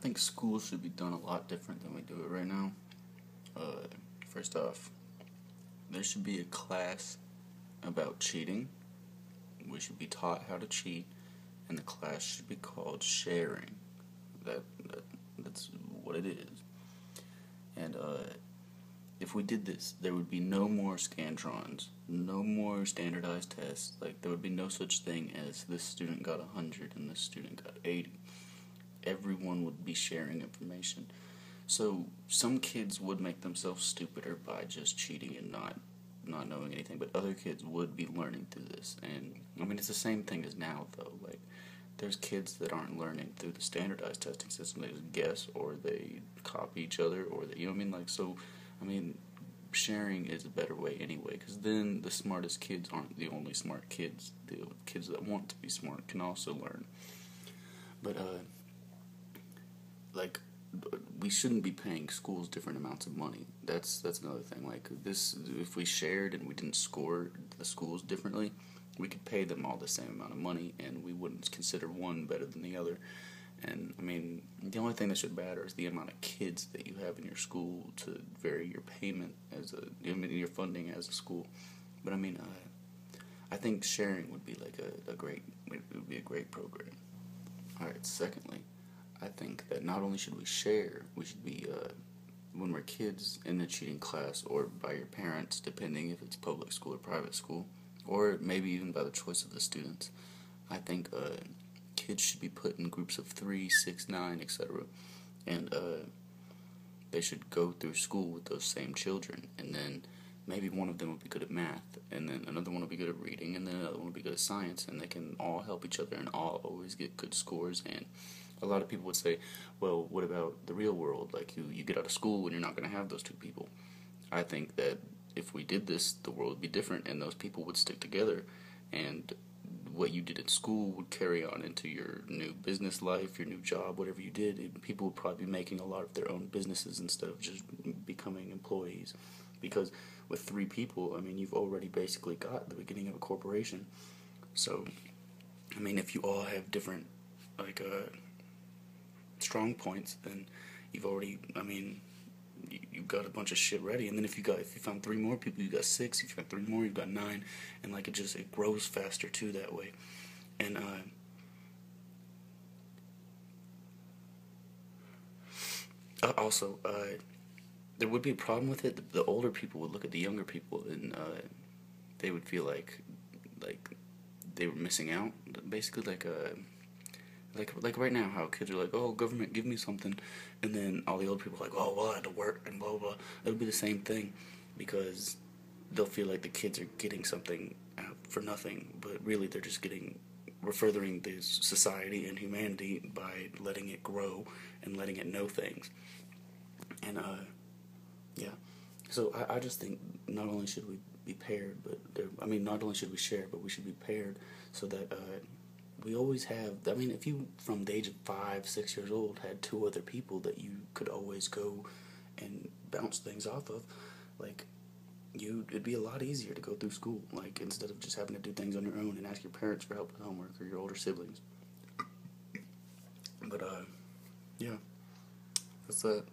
think school should be done a lot different than we do it right now. First off, there should be a class about cheating. We should be taught how to cheat, and the class should be called sharing. That's what it is. And if we did this, there would be no more scantrons, no more standardized tests. Like, there would be no such thing as this student got 100 and this student got 80. Everyone would be sharing information. So some kids would make themselves stupider by just cheating and not knowing anything, but other kids would be learning through this. And I mean, it's the same thing as now, though. Like, there's kids that aren't learning through the standardized testing system. They just guess, or they copy each other, or they, you know what I mean? Like, so, I mean, sharing is a better way anyway, because then the smartest kids aren't the only smart kids. The kids that want to be smart can also learn. But, like, we shouldn't be paying schools different amounts of money. That's another thing. Like, this, if we shared and we didn't score the schools differently, we could pay them all the same amount of money, and we wouldn't consider one better than the other. And, I mean, the only thing that should matter is the amount of kids that you have in your school to vary your payment your funding as a school. But, I mean, I think sharing would be like it would be a great program. Alright, secondly, I think that not only should we share, we should be, when we're kids in the cheating class, or by your parents, depending if it's public school or private school, or maybe even by the choice of the students, I think kids should be put in groups of 3, 6, 9, etc. And they should go through school with those same children, and then maybe one of them will be good at math, and then another one will be good at reading, and then another one will be good at science, and they can all help each other and all always get good scores. And a lot of people would say, well, what about the real world? Like, you get out of school and you're not going to have those two people. I think that if we did this, the world would be different, and those people would stick together, and what you did in school would carry on into your new business life, your new job, whatever you did. People would probably be making a lot of their own businesses instead of just becoming employees. Because with 3 people, I mean, you've already basically got the beginning of a corporation. So, I mean, if you all have different, like, strong points, then you've already, I mean, you've got a bunch of shit ready. And then if you found 3 more people, you got 6. If you got 3 more, you've got 9. And like, it grows faster too that way. And also, there would be a problem with it. The older people would look at the younger people, and they would feel like they were missing out. Basically, like right now, how kids are like, oh, government, give me something, and then all the old people are like, oh, well, I had to work, and blah, blah. It would be the same thing, because they'll feel like the kids are getting something for nothing, but really we're furthering this society and humanity by letting it grow and letting it know things. And, yeah. So I just think not only should we be paired, not only should we share, but we should be paired so that, we always have, I mean, if you, from the age of 5, 6 years old, had 2 other people that you could always go and bounce things off of, like, it'd be a lot easier to go through school, like, instead of just having to do things on your own and ask your parents for help with homework or your older siblings. But, yeah, that's that.